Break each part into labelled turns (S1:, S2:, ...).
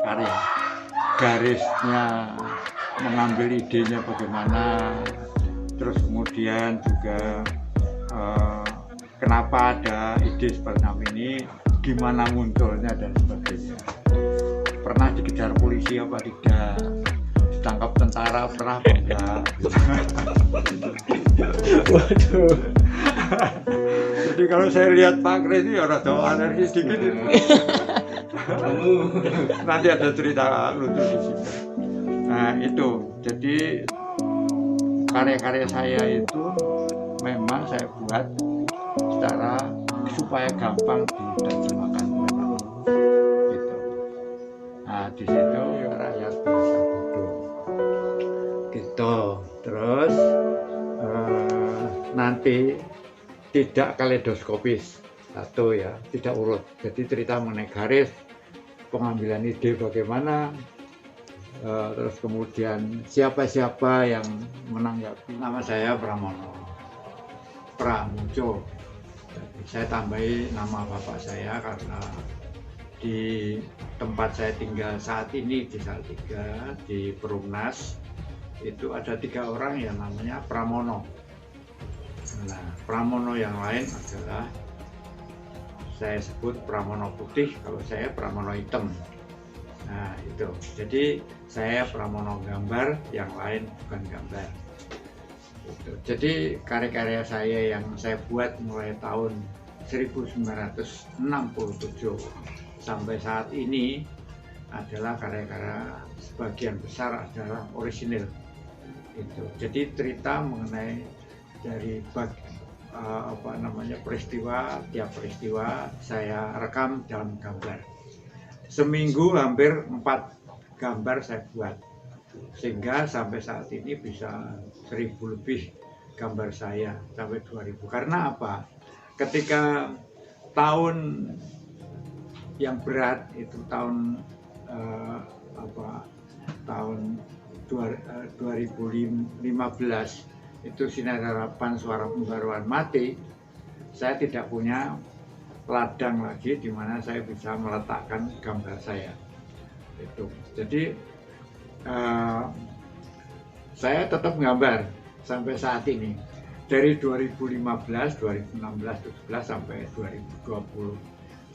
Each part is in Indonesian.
S1: karya, garisnya, mengambil idenya bagaimana, terus kemudian juga kenapa ada ide seperti ini, gimana munculnya dan sebagainya. Pernah dikejar polisi apa tidak, ditangkap tentara pernah apa enggak.
S2: Waduh.
S1: Jadi kalau saya lihat Pak Kris ini orang Jawa alergi sedikit itu. Nanti ada cerita lucu di sini. Nah itu, jadi karya-karya saya itu memang saya buat secara supaya gampang diterjemahkan gitu. Nah di situ ya rakyat bisa bodoh gitu. Terus nanti tidak kaleidoskopis, satu ya, tidak urut. Jadi cerita mengenai garis, pengambilan ide bagaimana, terus kemudian siapa-siapa yang menanggapi. Nama saya Pramuco. Saya tambahi nama bapak saya karena di tempat saya tinggal saat ini di Salatiga, di Perumnas, itu ada 3 orang yang namanya Pramono. Nah, Pramono yang lain adalah saya sebut Pramono putih, kalau saya Pramono hitam. Nah itu, jadi saya Pramono gambar, yang lain bukan gambar. Gitu. Jadi karya-karya saya yang saya buat mulai tahun 1967 sampai saat ini adalah karya-karya sebagian besar adalah orisinil. Gitu. Jadi cerita mengenai dari peristiwa, tiap peristiwa saya rekam dalam gambar. Seminggu hampir 4 gambar saya buat, sehingga sampai saat ini bisa 1000 lebih gambar saya, sampai 2000. Karena apa? Ketika tahun yang berat itu tahun 2015 itu Sinar Harapan Suara Pembaruan mati, saya tidak punya ladang lagi di mana saya bisa meletakkan gambar saya. Itu. Jadi saya tetap gambar sampai saat ini. Dari 2015, 2016, 2017 sampai 2020.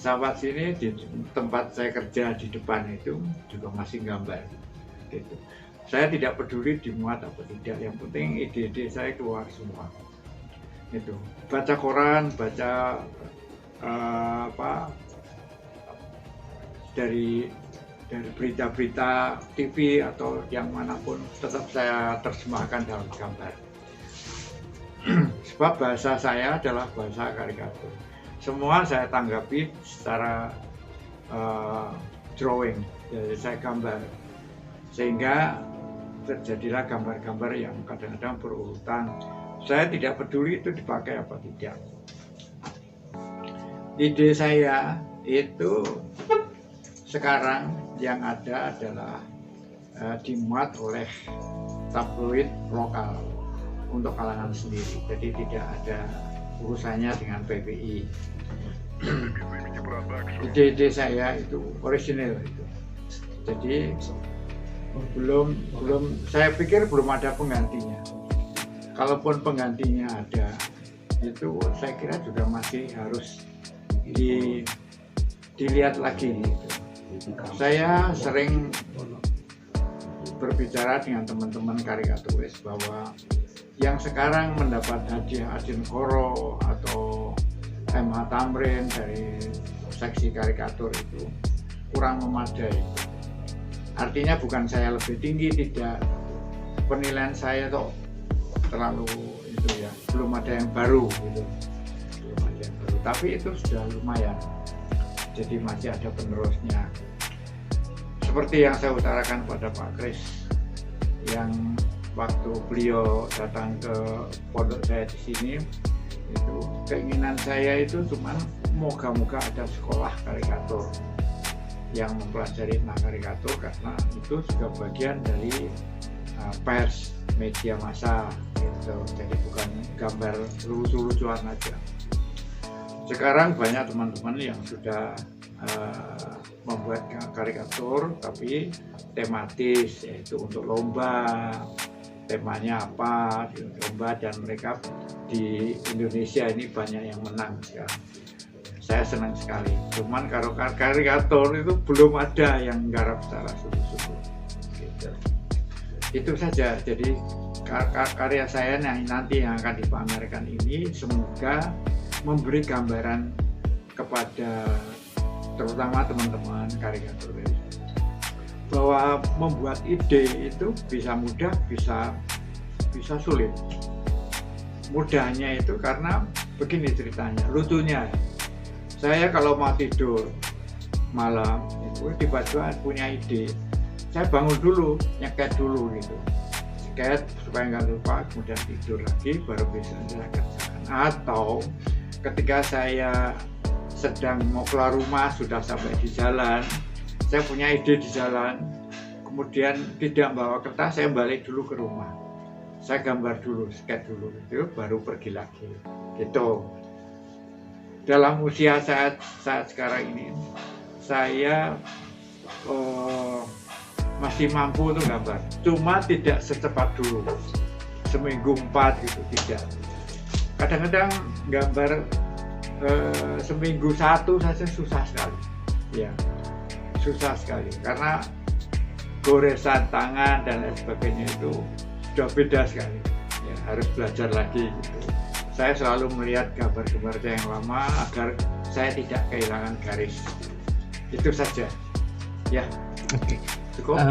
S1: Sampai sini di tempat saya kerja di depan itu juga masih gambar. Gitu. Saya tidak peduli dimuat atau tidak, yang penting ide-ide saya keluar semua. Itu baca koran, baca dari berita-berita TV atau yang manapun, tetap saya terjemahkan dalam gambar. Sebab bahasa saya adalah bahasa karikatur. Semua saya tanggapi secara drawing, jadi saya gambar, sehingga terjadilah gambar-gambar yang kadang-kadang berurutan. Saya tidak peduli itu dipakai apa tidak. Ide saya itu sekarang yang ada adalah dimuat oleh tabloid lokal untuk kalangan sendiri, jadi tidak ada urusannya dengan PPI. Ide-ide saya itu orisinil itu. Jadi belum saya pikir belum ada penggantinya. Kalaupun penggantinya ada, itu saya kira juga masih harus dilihat lagi gitu. Saya sering berbicara dengan teman-teman karikaturis bahwa yang sekarang mendapat hadiah Adinegoro atau MH Tamrin dari seksi karikatur itu kurang memadai. Artinya bukan saya lebih tinggi, tidak, penilaian saya tuh terlalu itu ya, belum ada yang baru gitu, belum ada yang baru, tapi itu sudah lumayan, jadi masih ada penerusnya. Seperti yang saya utarakan pada Pak Kris, yang waktu beliau datang ke pondok saya di sini, itu keinginan saya itu cuman moga-moga ada sekolah karikatur yang mempelajari tentang karikatur, karena itu juga bagian dari pers, media massa gitu. Jadi bukan gambar lucu-lucuan aja. Sekarang banyak teman-teman yang sudah membuat karikatur tapi tematis, yaitu untuk lomba. Temanya apa di lomba, dan mereka di Indonesia ini banyak yang menang sekarang. Saya senang sekali. Cuman kalau karikatur itu belum ada yang garap secara sungguh-sungguh. Gitu. Itu saja. Jadi karya saya yang nanti yang akan dipamerkan ini semoga memberi gambaran kepada terutama teman-teman karikaturis bahwa membuat ide itu bisa mudah, bisa sulit. Mudahnya itu karena begini ceritanya, lucunya. Saya kalau mau tidur malam itu tiba-tiba punya ide, saya bangun dulu, nyeket dulu gitu, nyeket supaya nggak lupa, kemudian tidur lagi, baru bisa saya kerjakan. Atau ketika saya sedang mau keluar rumah, sudah sampai di jalan, saya punya ide di jalan, kemudian tidak bawa kertas, saya balik dulu ke rumah, saya gambar dulu, sketch dulu, itu baru pergi lagi. Gitu. Dalam usia saat sekarang ini, saya masih mampu untuk gambar, cuma tidak secepat dulu, seminggu 4 gitu, tidak. Kadang-kadang gambar seminggu 1 saja susah sekali, ya. Susah sekali karena goresan tangan dan lain sebagainya itu sudah beda sekali, ya, harus belajar lagi gitu. Saya selalu melihat gambar-gambar saya yang lama agar saya tidak kehilangan garis. Itu saja, ya.
S2: Oke.
S1: Cukup.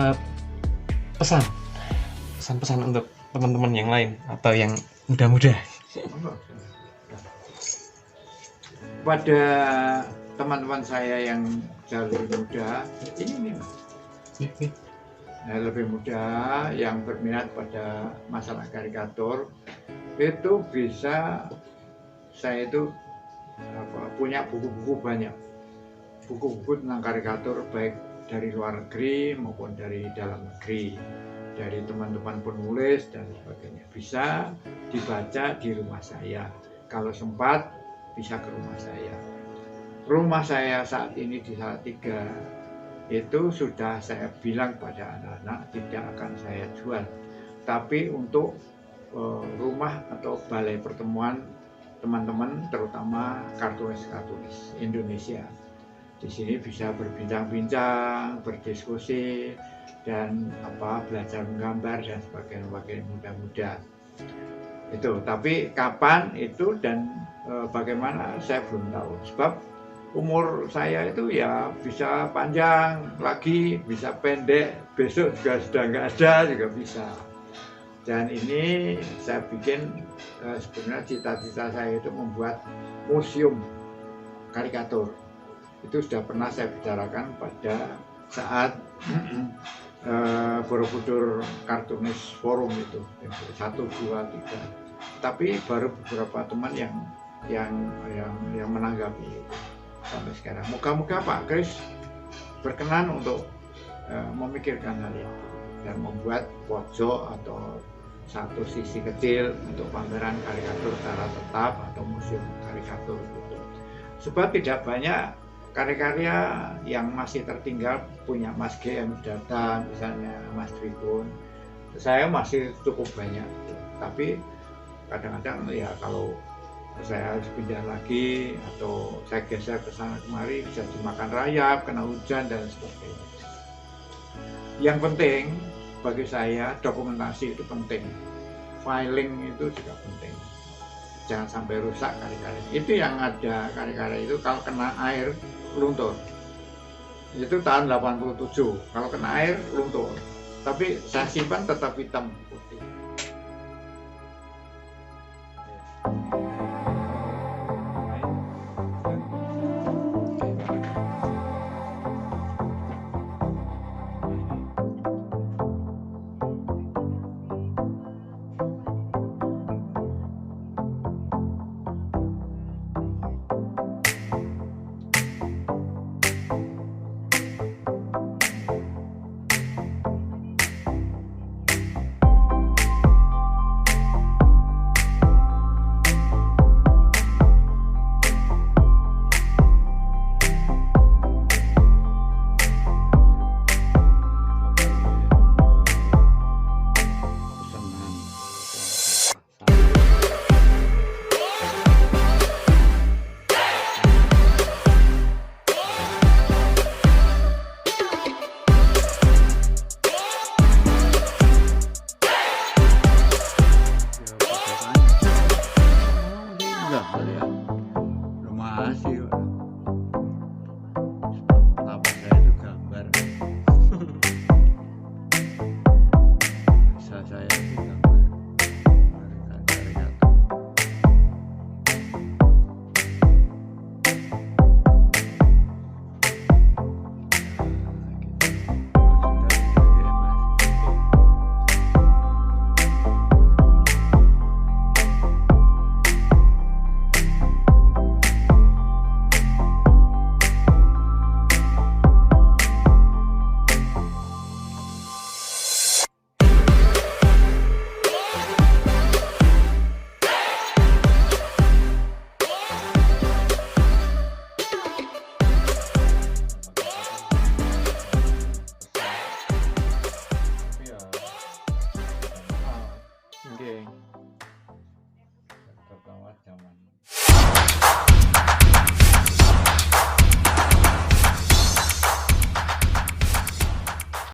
S2: Pesan untuk teman-teman yang lain atau yang muda-muda.
S1: Pada teman-teman saya yang jauh lebih muda, ini lebih muda yang berminat pada masalah karikatur, itu bisa, saya itu punya buku-buku banyak, buku-buku tentang karikatur baik dari luar negeri maupun dari dalam negeri, dari teman-teman penulis dan sebagainya, bisa dibaca di rumah saya. Kalau sempat bisa ke rumah saya. Rumah saya saat ini di Salatiga itu sudah saya bilang pada anak-anak tidak akan saya jual, tapi untuk rumah atau balai pertemuan teman-teman, terutama kartunis Indonesia. Di sini bisa berbincang-bincang, berdiskusi, dan belajar menggambar dan sebagainya, mudah-mudah. Itu, tapi kapan itu dan bagaimana saya belum tahu, sebab umur saya itu ya bisa panjang lagi, bisa pendek, besok juga sudah nggak ada juga bisa. Dan ini saya bikin sebenarnya cita-cita saya itu membuat museum karikatur. Itu sudah pernah saya bicarakan pada saat Borobudur Kartunis Forum itu 1, 2, 3. Tapi baru beberapa teman yang menanggapi itu. Sampai sekarang. Moga-moga Pak Kris berkenan untuk memikirkan hal itu dan membuat pojok atau satu sisi kecil untuk pameran karikatur secara tetap atau museum karikatur gitu. Sebab tidak banyak karya-karya yang masih tertinggal, punya Mas GM datang, misalnya Mas Tribun. Saya masih cukup banyak gitu. Tapi kadang-kadang ya kalau saya harus pindah lagi atau saya geser ke sana kemari, bisa dimakan rayap, kena hujan dan sebagainya. Yang penting bagi saya dokumentasi itu penting, filing itu juga penting, jangan sampai rusak karya-karya. Itu yang ada karya-karya itu kalau kena air luntur. Itu tahun 87, kalau kena air luntur. Tapi saya simpan tetap hitam putih. Oke.